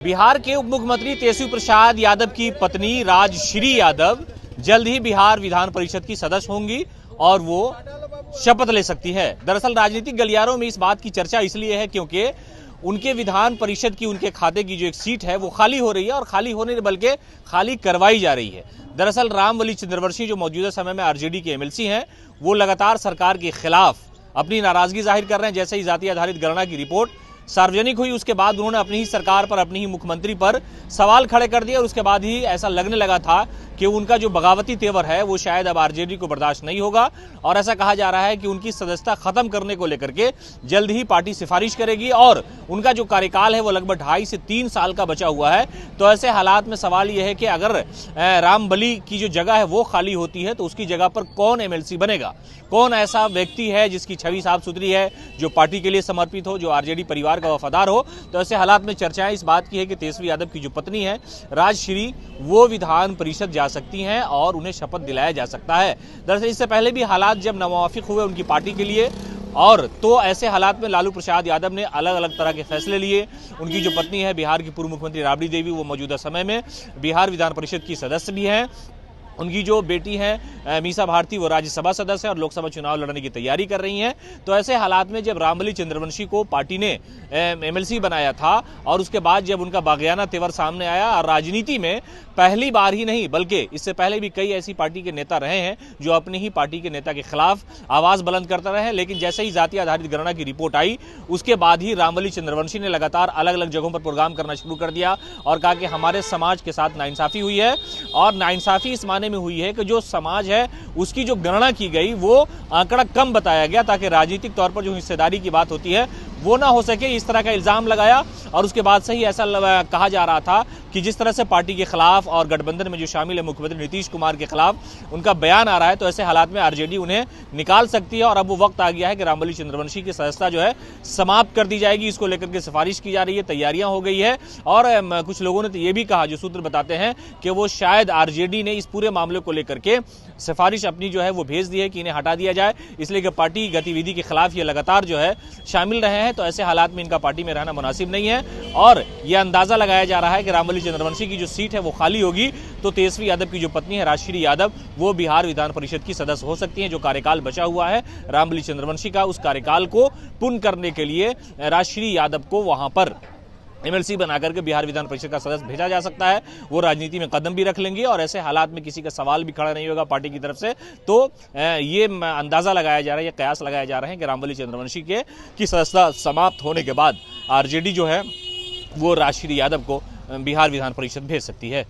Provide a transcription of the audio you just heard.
बिहार के उप मुख्यमंत्री तेजस्वी प्रसाद यादव की पत्नी राजश्री यादव जल्द ही बिहार विधान परिषद की सदस्य होंगी और वो शपथ ले सकती है। दरअसल राजनीतिक गलियारों में इस बात की चर्चा इसलिए है क्योंकि उनके विधान परिषद की उनके खाते की जो एक सीट है वो खाली हो रही है और खाली होने नहीं बल्कि खाली करवाई जा रही है। दरअसल रामबली चंद्रवंशी जो मौजूदा समय में आरजेडी के एमएलसी हैं वो लगातार सरकार के खिलाफ अपनी नाराजगी जाहिर कर रहे हैं। जैसे ही जाति आधारित गणना की रिपोर्ट सार्वजनिक हुई उसके बाद उन्होंने अपनी ही सरकार पर, अपनी ही मुख्यमंत्री पर सवाल खड़े कर दिए और उसके बाद ही ऐसा लगने लगा था कि उनका जो बगावती तेवर है वो शायद अब आरजेडी को बर्दाश्त नहीं होगा और ऐसा कहा जा रहा है कि उनकी सदस्यता खत्म करने को लेकर के जल्द ही पार्टी सिफारिश करेगी और उनका जो कार्यकाल है वो लगभग 2.5 से 3 साल का बचा हुआ है। तो ऐसे हालात में सवाल यह है कि अगर रामबली की जो जगह है वो खाली होती है तो उसकी जगह पर कौन एमएलसी बनेगा, कौन ऐसा व्यक्ति है जिसकी छवि साफ सुथरी है, जो पार्टी के लिए समर्पित हो, जो आरजेडी परिवार का वफादार हो। तो ऐसे हालात में चर्चाएं इस बात की है कि तेजस्वी यादव की जो पत्नी है राजश्री वो विधान परिषद जा सकती हैं और उन्हें शपथ दिलाया जा सकता है। दरअसल इससे पहले भी हालात जब नामुवाफिक हुए उनकी पार्टी के लिए और तो ऐसे हालात में लालू प्रसाद यादव ने अलग अलग तरह के फैसले लिए। उनकी जो पत्नी है बिहार की पूर्व मुख्यमंत्री राबड़ी देवी वो मौजूदा समय में बिहार विधान परिषद की सदस्य भी हैं। उनकी जो बेटी है मीसा भारती वो राज्यसभा सदस्य है और लोकसभा चुनाव लड़ने की तैयारी कर रही हैं। तो ऐसे हालात में जब रामबली चंद्रवंशी को पार्टी ने एमएलसी बनाया था और उसके बाद जब उनका बागियाना तेवर सामने आया और राजनीति में पहली बार ही नहीं बल्कि इससे पहले भी कई ऐसी पार्टी के नेता रहे हैं जो अपनी ही पार्टी के नेता के खिलाफ आवाज बुलंद करते रहे हैं, लेकिन जैसे ही जाति आधारित गणना की रिपोर्ट आई उसके बाद ही रामबली चंद्रवंशी ने लगातार अलग अलग जगहों पर प्रोग्राम करना शुरू कर दिया और कहा कि हमारे समाज के साथ नाइंसाफी हुई है और नाइंसाफी इस माने में हुई है कि जो समाज है उसकी जो गणना की गई वो आंकड़ा कम बताया गया ताकि राजनीतिक तौर पर जो हिस्सेदारी की बात होती है वो ना हो सके। इस तरह का इल्जाम लगाया और उसके बाद से ही ऐसा कहा जा रहा था कि जिस तरह से पार्टी के खिलाफ और गठबंधन में जो शामिल है मुख्यमंत्री नीतीश कुमार के खिलाफ उनका बयान आ रहा है तो ऐसे हालात में आरजेडी उन्हें निकाल सकती है और अब वो वक्त आ गया है कि रामबली चंद्रवंशी की सदस्यता जो है समाप्त कर दी जाएगी। इसको लेकर के सिफारिश की जा रही है, तैयारियां हो गई है और कुछ लोगों ने तो ये भी कहा, जो सूत्र बताते हैं कि वो शायद आरजेडी ने इस पूरे मामले को लेकर के सिफारिश अपनी जो है वो भेज दी है कि इन्हें हटा दिया जाए, इसलिए कि पार्टी गतिविधि के खिलाफ ये लगातार जो है शामिल रहे हैं। तो ऐसे हालात में इनका पार्टी में रहना मुनासिब नहीं है और यह अंदाजा लगाया जा रहा है कि रामबली चंद्रवंशी की जो सीट है वो खाली होगी तो तेजस्वी यादव की जो पत्नी है राजश्री यादव वो बिहार विधान परिषद की सदस्य हो सकती हैं। जो कार्यकाल बचा हुआ है रामबली चंद्रवंशी का उस कार्यकाल को पूर्ण करने के लिए राजश्री यादव को वहां पर एमएलसी बनाकर के बिहार विधान परिषद का सदस्य भेजा जा सकता है। वो राजनीति में कदम भी रख लेंगे और ऐसे हालात में किसी का सवाल भी खड़ा नहीं होगा पार्टी की तरफ से। तो ये अंदाजा लगाया जा रहा है, ये कयास लगाया जा रहे हैं कि रामबली चंद्रवंशी की सदस्यता समाप्त होने के बाद आरजेडी जो है वो राजश्री यादव को बिहार विधान परिषद भेज सकती है।